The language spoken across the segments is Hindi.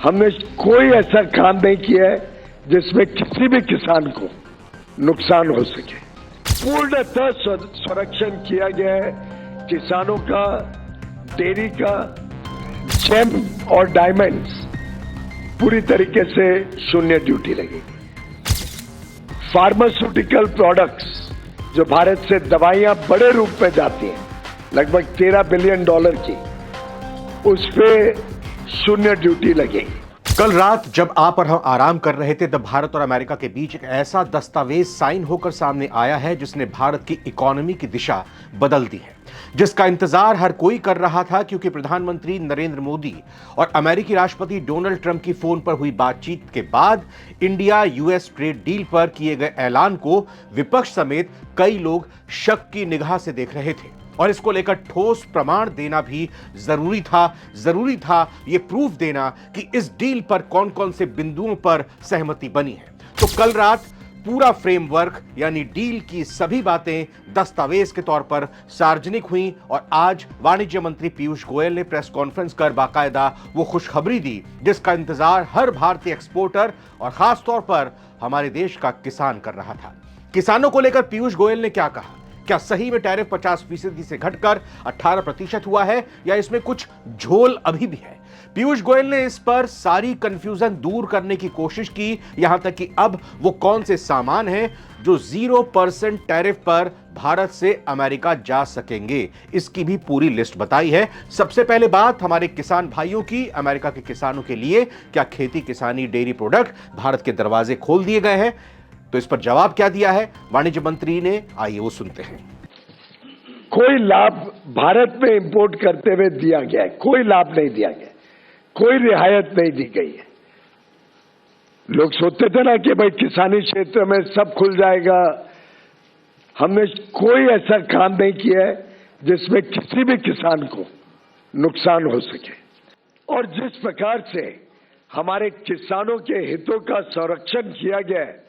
हमने कोई ऐसा काम नहीं किया है जिसमें किसी भी किसान को नुकसान हो सके। पूर्णतः संरक्षण किया गया है किसानों का, डेयरी का, जेम और डायमंड्स पूरी तरीके से शून्य ड्यूटी लगेगी। फार्मास्यूटिकल प्रोडक्ट्स जो भारत से दवाइयां बड़े रूप में जाती हैं, लगभग $13 बिलियन की, उस पे शून्य ड्यूटी लगेगी। कल रात जब आप और हम आराम कर रहे थे तब भारत और अमेरिका के बीच एक ऐसा दस्तावेज साइन होकर सामने आया है जिसने भारत की इकोनॉमी की दिशा बदल दी है, जिसका इंतजार हर कोई कर रहा था, क्योंकि प्रधानमंत्री नरेंद्र मोदी और अमेरिकी राष्ट्रपति डोनाल्ड ट्रंप की फोन पर हुई बातचीत के बाद इंडिया यूएस ट्रेड डील पर किए गए ऐलान को विपक्ष समेत कई लोग शक की निगाह से देख रहे थे और इसको लेकर ठोस प्रमाण देना भी जरूरी था ये प्रूफ देना कि इस डील पर कौन कौन से बिंदुओं पर सहमति बनी है। तो कल रात पूरा फ्रेमवर्क यानी डील की सभी बातें दस्तावेज के तौर पर सार्वजनिक हुई और आज वाणिज्य मंत्री पीयूष गोयल ने प्रेस कॉन्फ्रेंस कर बाकायदा वो खुशखबरी दी जिसका इंतजार हर भारतीय एक्सपोर्टर और खास तौर पर हमारे देश का किसान कर रहा था। किसानों को लेकर पीयूष गोयल ने क्या कहा? क्या सही में टैरिफ 50% से घटकर 18% हुआ है या इसमें कुछ झोल अभी भी है? पीयूष गोयल ने इस पर सारी कंफ्यूजन दूर करने की कोशिश की, यहां तक कि अब वो कौन से सामान हैं जो 0% टैरिफ पर भारत से अमेरिका जा सकेंगे, इसकी भी पूरी लिस्ट बताई है। सबसे पहले बात हमारे किसान भाइयों की। अमेरिका के किसानों के लिए क्या खेती किसानी डेयरी प्रोडक्ट भारत के दरवाजे खोल दिए गए हैं? तो इस पर जवाब क्या दिया है वाणिज्य मंत्री ने, आइए वो सुनते हैं। कोई लाभ भारत में इंपोर्ट करते हुए दिया गया है, कोई लाभ नहीं दिया गया, कोई रियायत नहीं दी गई है। लोग सोचते थे ना कि भाई किसानी क्षेत्र में सब खुल जाएगा। हमने कोई ऐसा काम नहीं किया है जिसमें किसी भी किसान को नुकसान हो सके। और जिस प्रकार से हमारे किसानों के हितों का संरक्षण किया गया है,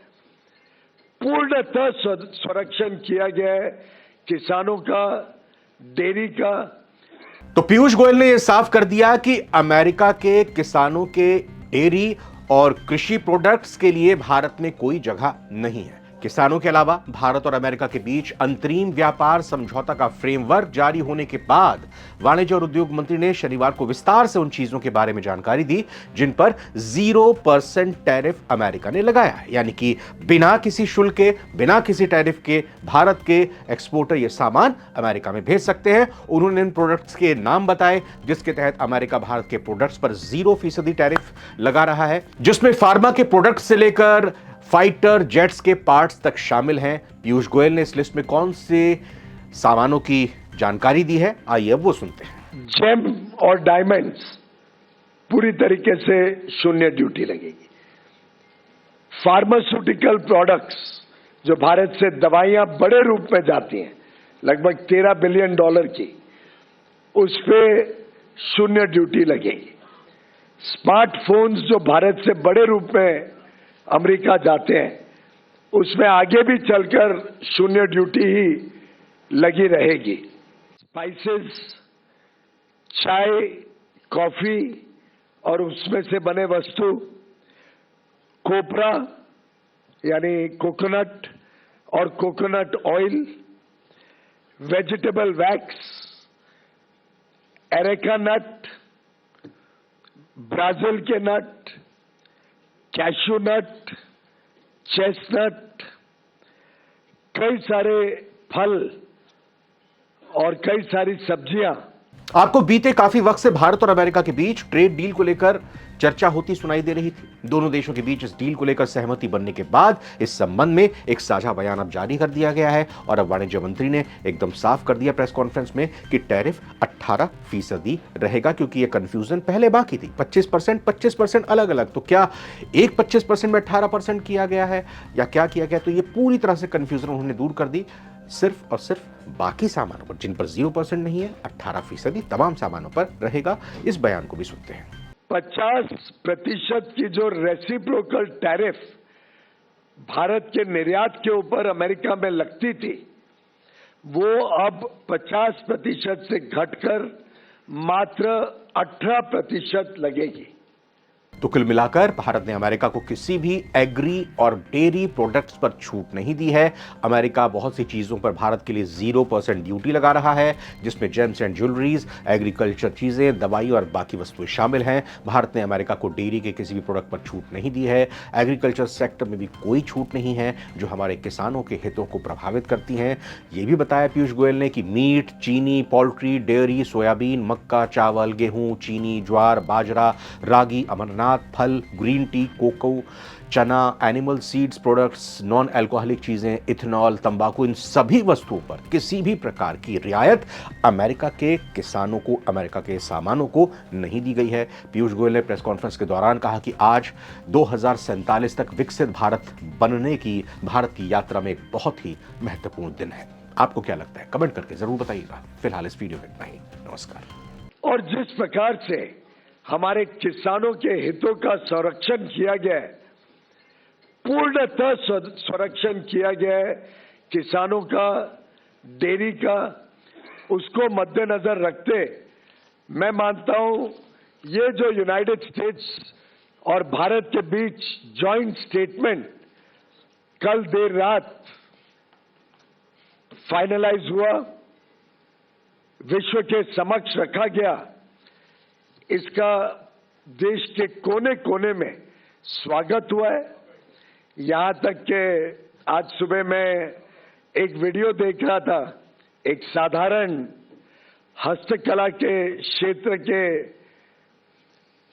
पूर्णतः संरक्षण किया गया है किसानों का, डेयरी का। तो पीयूष गोयल ने यह साफ कर दिया कि अमेरिका के किसानों के डेयरी और कृषि प्रोडक्ट्स के लिए भारत में कोई जगह नहीं है। किसानों के अलावा भारत और अमेरिका के बीच अंतरिम व्यापार समझौता का फ्रेमवर्क जारी होने के बाद वाणिज्य और उद्योग मंत्री ने शनिवार को विस्तार से उन चीजों के बारे में जानकारी दी जिन पर 0% टैरिफ अमेरिका ने लगाया है, यानी कि बिना किसी शुल्क के, बिना किसी टैरिफ के भारत के एक्सपोर्टर ये सामान अमेरिका में भेज सकते हैं। उन्होंने इन प्रोडक्ट्स के नाम बताए जिसके तहत अमेरिका भारत के प्रोडक्ट्स पर 0% टैरिफ लगा रहा है, जिसमें फार्मा के प्रोडक्ट से लेकर फाइटर जेट्स के पार्ट्स तक शामिल हैं। पीयूष गोयल ने इस लिस्ट में कौन से सामानों की जानकारी दी है, आइए अब वो सुनते हैं। जेम और डायमंड्स पूरी तरीके से शून्य ड्यूटी लगेगी। फार्मास्यूटिकल प्रोडक्ट्स जो भारत से दवाइयां बड़े रूप में जाती हैं, लगभग $13 बिलियन की, उस पे शून्य ड्यूटी लगेगी। स्मार्टफोन्स जो भारत से बड़े रूप में अमेरिका जाते हैं, उसमें आगे भी चलकर शून्य ड्यूटी ही लगी रहेगी। स्पाइसेस, चाय, कॉफी और उसमें से बने वस्तु, कोपरा यानी कोकोनट और coconut oil, vegetable wax, areca nut, Brazil के नट, कैशू नट, चेस्टनट, कई सारे फल और कई सारी सब्जियां। आपको बीते काफी वक्त से भारत और अमेरिका के बीच ट्रेड डील को लेकर चर्चा होती सुनाई दे रही थी। दोनों देशों के बीच इस डील को लेकर सहमति बनने के बाद इस संबंध में एक साझा बयान अब जारी कर दिया गया है और अब वाणिज्य मंत्री ने एकदम साफ कर दिया प्रेस कॉन्फ्रेंस में कि टैरिफ 18% रहेगा, क्योंकि यह कंफ्यूजन पहले बाकी थी। 25% अलग अलग, तो क्या एक 25% में 18% किया गया है या क्या किया गया? तो ये पूरी तरह से कंफ्यूजन उन्होंने दूर कर दी। सिर्फ और सिर्फ बाकी सामानों पर जिन पर 0% नहीं है, 18% तमाम सामानों पर रहेगा। इस बयान को भी सुनते हैं। 50% की जो रेसिप्रोकल टैरिफ भारत के निर्यात के ऊपर अमेरिका में लगती थी, वो अब 50% से घटकर मात्र 18% लगेगी। तो कुल मिलाकर भारत ने अमेरिका को किसी भी एग्री और डेयरी प्रोडक्ट्स पर छूट नहीं दी है। अमेरिका बहुत सी चीजों पर भारत के लिए 0% ड्यूटी लगा रहा है, जिसमें जेम्स एंड ज्वेलरीज, एग्रीकल्चर चीजें, दवाई और बाकी वस्तुएं शामिल हैं। भारत ने अमेरिका को डेयरी के किसी भी प्रोडक्ट पर छूट नहीं दी है। एग्रीकल्चर सेक्टर में भी कोई छूट नहीं है जो हमारे किसानों के हितों को प्रभावित करती हैं। यह भी बताया पीयूष गोयल ने कि मीट, चीनी, पोल्ट्री, डेयरी, सोयाबीन, मक्का, चावल, गेहूं, चीनी, ज्वार, बाजरा, रागी, अमरनाथ, फल, ग्रीन टी, कोको, चना, animal seeds products, non alcoholic चीजें, इथेनॉल, तंबाकू, इन सभी वस्तुओं पर किसी भी प्रकार की रियायत अमेरिका के किसानों को, अमेरिका के सामानों को नहीं दी गई है। पीयूष गोयल ने प्रेस कॉन्फ्रेंस के दौरान कहा कि आज 2047 तक विकसित भारत बनने की भारत की यात्रा में एक बहुत ही महत्वपूर्ण दिन है। आपको क्या लगता है? कमेंट करके जरूर बताइएगा। फिलहाल इस वीडियो में इतना ही। नमस्कार। और जिस प्रकार से हमारे किसानों के हितों का संरक्षण किया गया है, पूर्णतः संरक्षण किया गया है किसानों का, डेयरी का, उसको मद्देनजर रखते मैं मानता हूं ये जो यूनाइटेड स्टेट्स और भारत के बीच जॉइंट स्टेटमेंट कल देर रात फाइनलाइज हुआ, विश्व के समक्ष रखा गया, इसका देश के कोने कोने में स्वागत हुआ है। यहां तक कि आज सुबह मैं एक वीडियो देख रहा था, एक साधारण हस्तकला के क्षेत्र के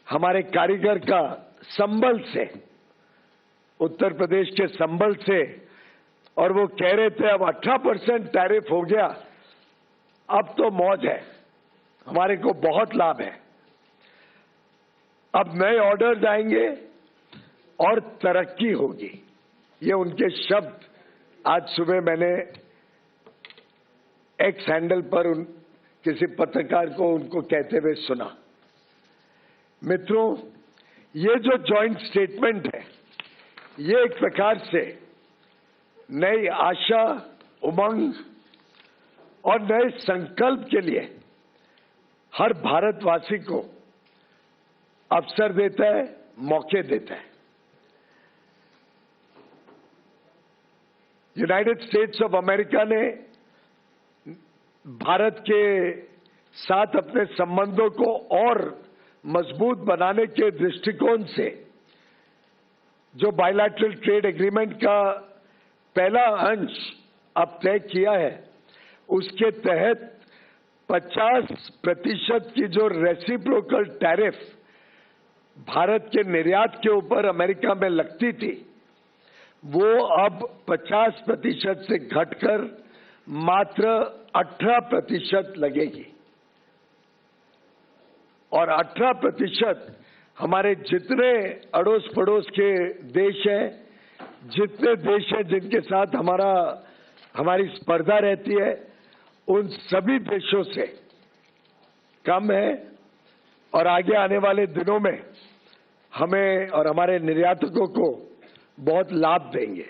हमारे कारीगर का संबल से, उत्तर प्रदेश के संबल से, और वो कह रहे थे अब 18% टैरिफ हो गया, अब तो मौज है, हमारे को बहुत लाभ है, अब नए ऑर्डर्स आएंगे और तरक्की होगी। ये उनके शब्द आज सुबह मैंने एक्स हैंडल पर किसी पत्रकार को उनको कहते हुए सुना। मित्रों, ये जो जॉइंट स्टेटमेंट है, ये एक प्रकार से नई आशा, उमंग और नए संकल्प के लिए हर भारतवासी को अवसर देता है, मौके देता है। यूनाइटेड स्टेट्स ऑफ अमेरिका ने भारत के साथ अपने संबंधों को और मजबूत बनाने के दृष्टिकोण से जो बायलैटरल ट्रेड एग्रीमेंट का पहला अंश अब तय किया है, उसके तहत 50% की जो रेसिप्रोकल टैरिफ भारत के निर्यात के ऊपर अमेरिका में लगती थी, वो अब 50% से घटकर मात्र 18% लगेगी। और 18% हमारे जितने अड़ोस पड़ोस के देश हैं, जितने देश हैं जिनके साथ हमारी स्पर्धा रहती है, उन सभी देशों से कम है और आगे आने वाले दिनों में हमें और हमारे निर्यातकों को बहुत लाभ देंगे।